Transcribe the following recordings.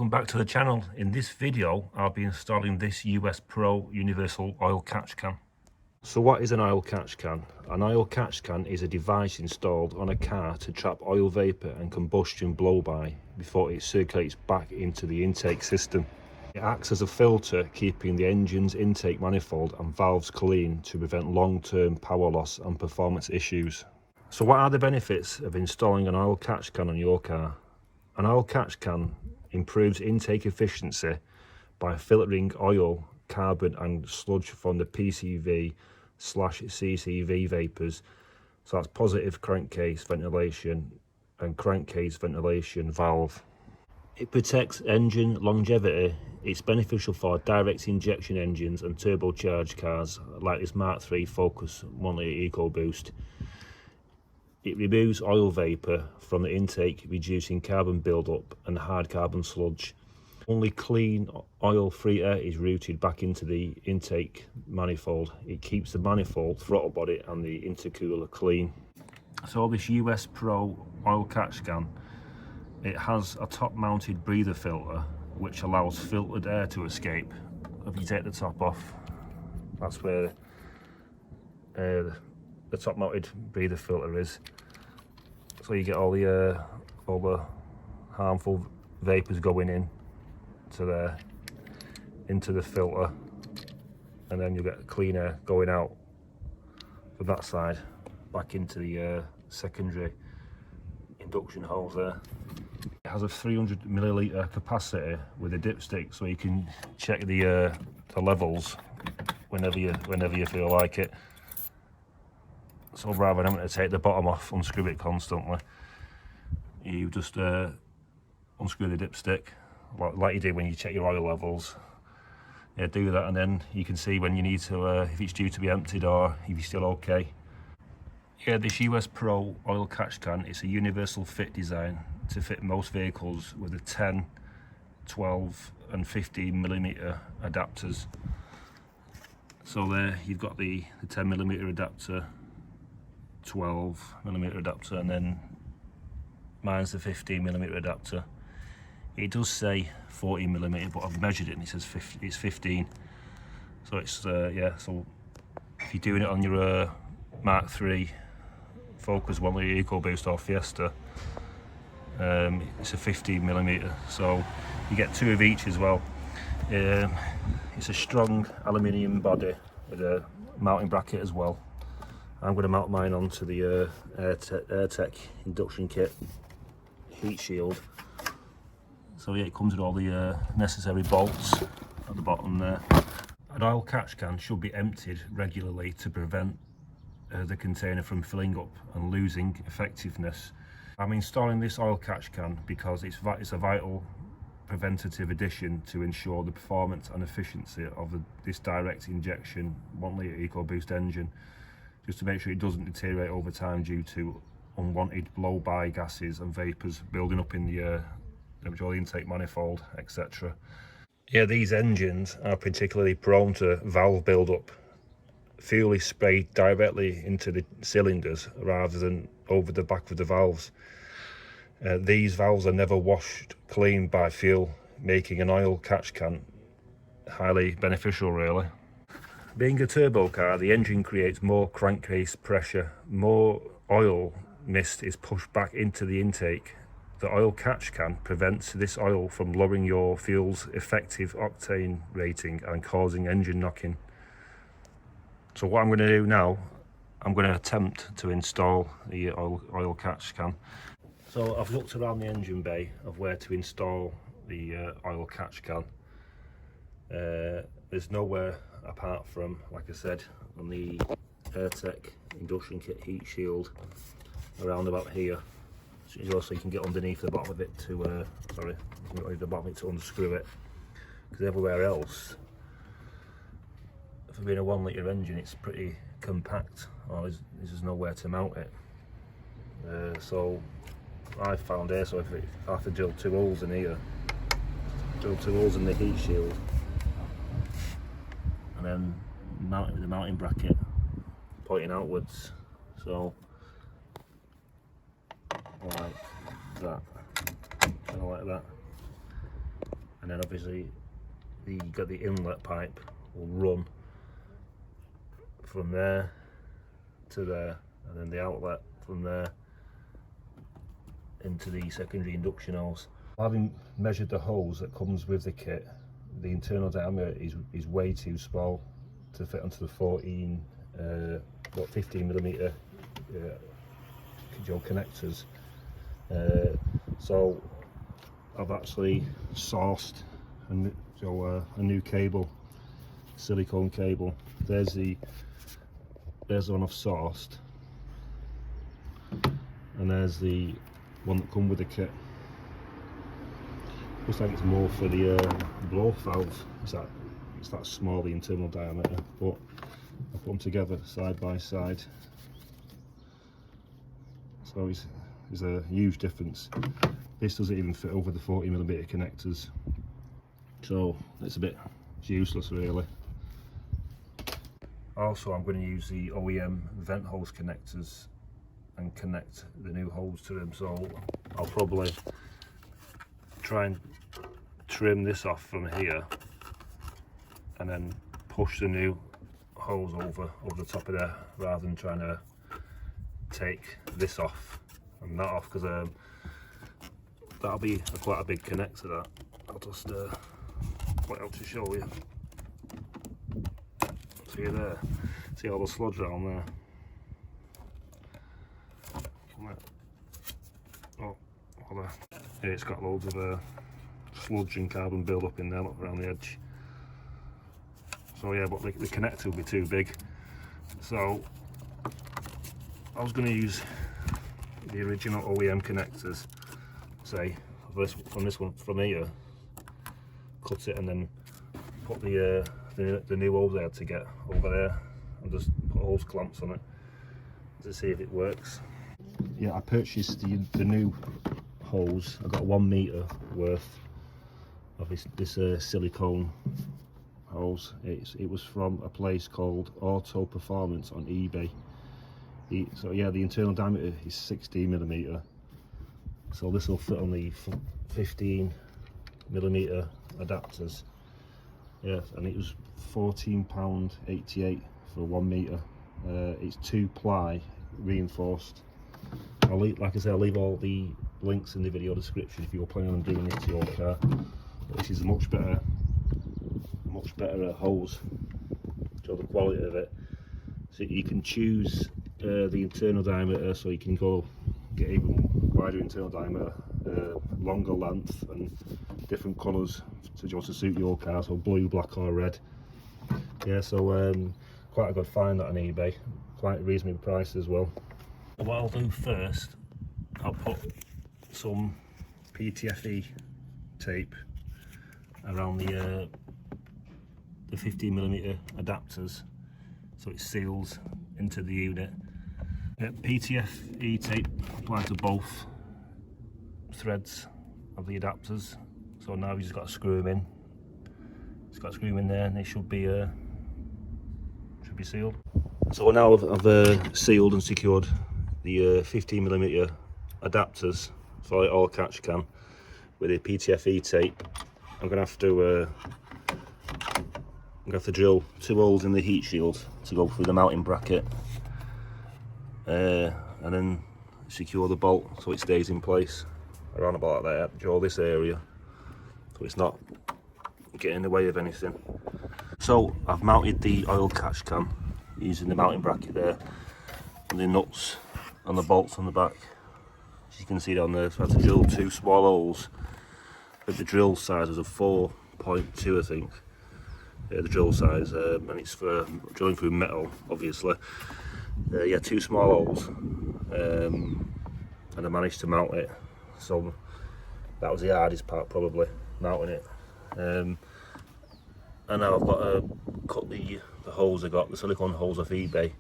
Welcome back to the channel. In this video I'll be installing this US Pro universal oil catch can. So what is an oil catch can? An oil catch can is a device installed on a car to trap oil vapour and combustion blow-by before it circulates back into the intake system. It acts as a filter, keeping the engine's intake manifold and valves clean to prevent long-term power loss and performance issues. So what are the benefits of installing an oil catch can on your car? An oil catch can improves intake efficiency by filtering oil, carbon and sludge from the PCV/CCV vapours. So that's positive crankcase ventilation and crankcase ventilation valve. It protects engine longevity. It's beneficial for direct injection engines and turbocharged cars like this Mark III Focus 1 litre Ecoboost. It removes oil vapour from the intake, reducing carbon build-up and hard carbon sludge. Only clean, oil-free air is routed back into the intake manifold. It keeps the manifold, throttle body and the intercooler clean. So this US Pro oil catch can, it has a top-mounted breather filter which allows filtered air to escape. If you take the top off, that's where the top-mounted breather filter is. So you get all the harmful vapours going in to there, into the filter, and then you get clean air going out from that side back into the secondary induction holes there. It has a 300 milliliter capacity with a dipstick, so you can check the levels whenever you feel like it. So rather than having to take the bottom off, unscrew it constantly, you just unscrew the dipstick like you do when you check your oil levels. Yeah, do that, and then you can see when you need to, if it's due to be emptied or if you're still okay. Yeah, this US Pro oil catch can, it's a universal fit design to fit most vehicles with a 10, 12 and 15 millimeter adapters. So there you've got the 10 millimeter adapter, 12 millimeter adapter, and then mine's the 15 millimeter adapter. It does say 40 millimeter, but I've measured it and it says it's 15. So it's yeah. So if you're doing it on your Mark III Focus 1 litre Ecoboost or Fiesta, it's a 15 millimeter. So you get two of each as well. It's a strong aluminium body with a mounting bracket as well. I'm going to mount mine onto the AirTech induction kit heat shield. So yeah, it comes with all the necessary bolts at the bottom there. An oil catch can should be emptied regularly to prevent the container from filling up and losing effectiveness. I'm installing this oil catch can because it's a vital preventative addition to ensure the performance and efficiency of this direct injection 1 litre Ecoboost engine, just to make sure it doesn't deteriorate over time due to unwanted blow-by gases and vapours building up in the intake manifold, etc. Yeah, these engines are particularly prone to valve build-up. Fuel is sprayed directly into the cylinders rather than over the back of the valves. These valves are never washed clean by fuel, making an oil catch can highly beneficial really. Being a turbo car, the engine creates more crankcase pressure. More oil mist is pushed back into the intake. The oil catch can prevents this oil from lowering your fuel's effective octane rating and causing engine knocking. So what I'm going to do now, I'm going to attempt to install the oil catch can. So I've looked around the engine bay of where to install the oil catch can. There's nowhere apart from, like I said, on the AirTech induction kit heat shield around about here. So you can get underneath the bottom of it to the bottom of it to unscrew it, because everywhere else, for being a 1 litre engine, it's pretty compact, or there's just nowhere to mount it. So I found here, so if I have to drill 2 holes in here, drill 2 holes in the heat shield, and then mount it with a mounting bracket pointing outwards. So like that, kind of like that. and then obviously you got the inlet pipe will run from there to there, and then the outlet from there into the secondary induction hose. Having measured the hose that comes with the kit, the internal diameter is way too small to fit onto the 15mm connectors. So I've actually sourced a new cable, silicone cable. There's the one I've sourced, and there's the one that come with the kit. Looks like it's more for the blow valve. It's that small, the internal diameter, but I put them together side by side. So there's a huge difference. This doesn't even fit over the 40mm connectors, so it's useless really. Also, I'm going to use the OEM vent hose connectors and connect the new hose to them, so I'll probably try and trim this off from here and then push the new hose over the top of there, rather than trying to take this off and that off, because that'll be quite a big connector. That I'll just point out to show you. See there, see all the sludge down there. Oh, there. Yeah, it's got loads of sludge and carbon build up in there, look, around the edge. So yeah, but the connector will be too big. So I was going to use the original OEM connectors, say from here, cut it and then put the new hose I had to get over there, and just put hose clamps on it to see if it works. Yeah, I purchased the new hose. I got 1 metre worth of this silicone hose. It was from a place called Auto Performance on eBay. So yeah, the internal diameter is 16mm, so this will fit on the 15mm adapters. Yeah, and it was £14.88 for 1 metre. It's 2-ply reinforced. Like I said, I'll leave all the links in the video description if you're planning on doing it to your car. But this is a much better hose. Show the quality of it. So you can choose the internal diameter, so you can get even wider internal diameter, longer length, and different colours to suit your car. So blue, black, or red. Yeah, so quite a good find that on eBay. Quite reasonably priced as well. What I'll do first, I'll put some PTFE tape around the 15mm adapters, so it seals into the unit. PTFE tape applies to both threads of the adapters. So now you've just got to screw them in. It's got to screw them in there, and they should be sealed. So now I've sealed and secured the 15mm adapters for the oil catch can with the PTFE tape. I'm gonna have to drill 2 holes in the heat shield to go through the mounting bracket, and then secure the bolt so it stays in place around about there, draw this area so it's not getting in the way of anything. So I've mounted the oil catch can using the mounting bracket there, and the nuts and the bolts on the back, as you can see down there. So I had to drill 2 small holes. But the drill size was a 4.2, I think. Yeah, the drill size, and it's for drilling through metal, obviously. Yeah, 2 small holes, and I managed to mount it. So that was the hardest part, probably, mounting it. And now I've got to cut the hose I got, the silicone hose off eBay,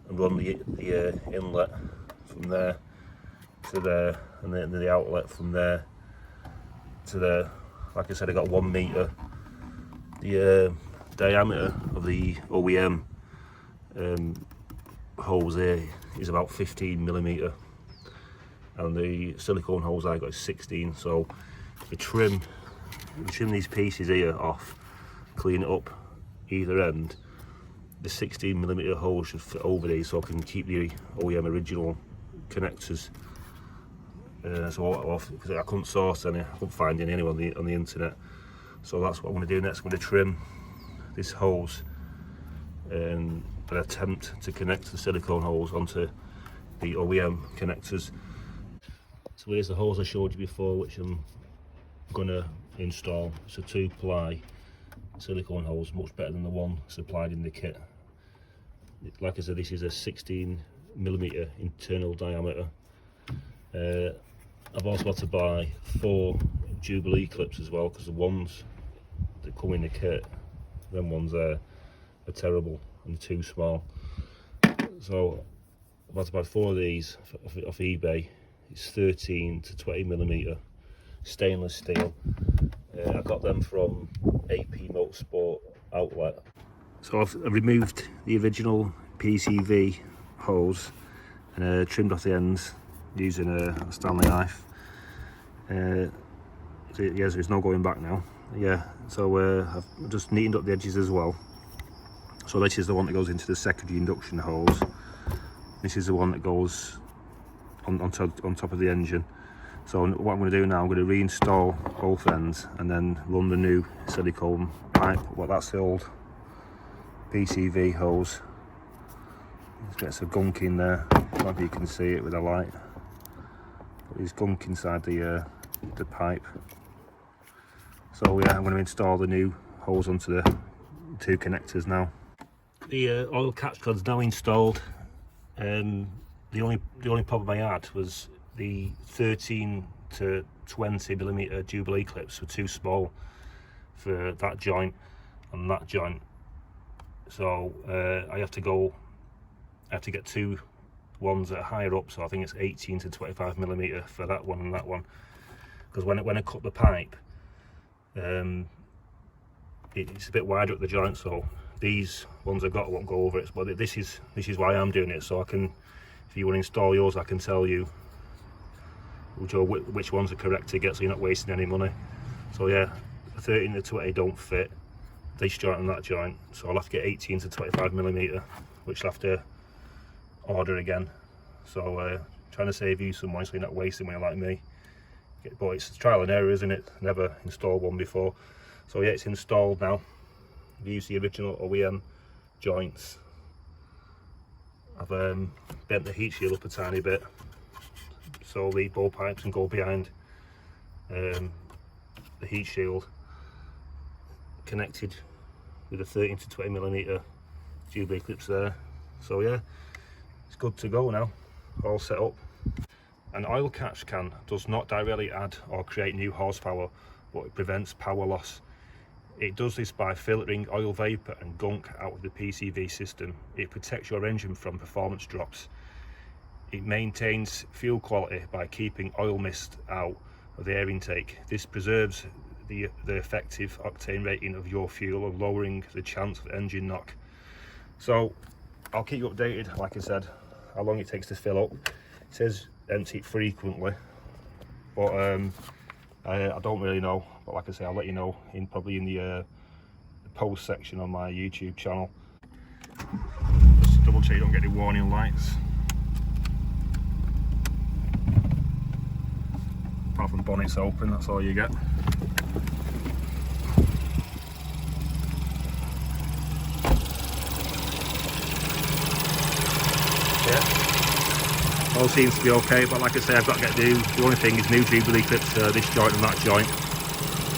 and run the inlet from there to there, and then the outlet from there to there. Like I said, I got 1 metre. The diameter of the OEM hose here is about 15mm, and the silicone hose I got is 16. So the trim trim these pieces here off, clean it up either end. The 16mm hole should fit over these, so I can keep the OEM original connectors. Because I couldn't source any, I couldn't find any anyway on the internet. So that's what I'm going to do next. I'm going to trim this hose and attempt to connect the silicone holes onto the OEM connectors. So here's the hose I showed you before, which I'm going to install. It's a 2-ply silicone hose, much better than the one supplied in the kit. Like I said, this is a 16mm internal diameter. I've also had to buy 4 jubilee clips as well, because the ones that come in the kit, them ones there, are terrible and too small. So I've had to buy 4 of these off eBay. It's 13 to 20mm stainless steel. I got them from AP Motorsport outlet. So I've removed the original PCV hose and trimmed off the ends using a Stanley knife. So yes, there's no going back now. Yeah, so I've just neatened up the edges as well. So this is the one that goes into the secondary induction hose. This is the one that goes on top of the engine. So what I'm going to do now, I'm going to reinstall both ends and then run the new silicone pipe. Well, that's the old PCV hose. Let's get some gunk in there. Maybe you can see it with a light. There's gunk inside the pipe. So yeah, I'm going to install the new hose onto the 2 connectors now. The oil catch cod's now installed. The only problem I had was the 13 to 20mm jubilee clips were too small for that joint and that joint. So I have to get 2 ones that are higher up, so I think it's 18 to 25mm for that one and that one. Because when I cut the pipe, it's a bit wider at the joint, so these ones I've got won't go over it. But this is why I'm doing it, so I can, if you want to install yours, I can tell you which ones are correct to get, so you're not wasting any money. So yeah, the 13 to 20 don't fit this joint and that joint, so I'll have to get 18 to 25mm, which I'll have to order again. So trying to save you some money so you're not wasting money like me. But it's trial and error, isn't it? Never installed one before. So yeah, it's installed now. I've used the original OEM joints. I've bent the heat shield up a tiny bit so the ball pipes can go behind the heat shield, connected with the 13 to 20mm jubilee clips there. So yeah, it's good to go now, all set up. An oil catch can does not directly add or create new horsepower, but it prevents power loss. It does this by filtering oil vapour and gunk out of the PCV system. It protects your engine from performance drops. It maintains fuel quality by keeping oil mist out of the air intake. This preserves the effective octane rating of your fuel and lowering the chance of engine knock. So I'll keep you updated, like I said, how long it takes to fill up. It says empty it frequently, but I don't really know. But like I say, I'll let you know probably in the post section on my YouTube channel. Just double check you don't get any warning lights. Apart from bonnet's open, that's all you get. Yeah, all seems to be okay, but like I say, I've got to get the only thing is new jubilee clips, this joint and that joint.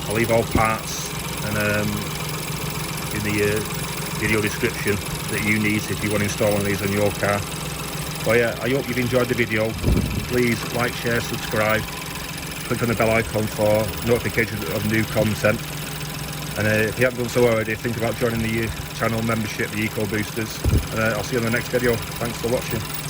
I'll leave all parts and in the video description that you need if you want to install one of these on your car. But yeah, I hope you've enjoyed the video. Please like, share, subscribe, click on the bell icon for notifications of new content. And if you haven't done so already, think about joining the channel membership, the Eco Boosters. And I'll see you on the next video. Thanks for watching.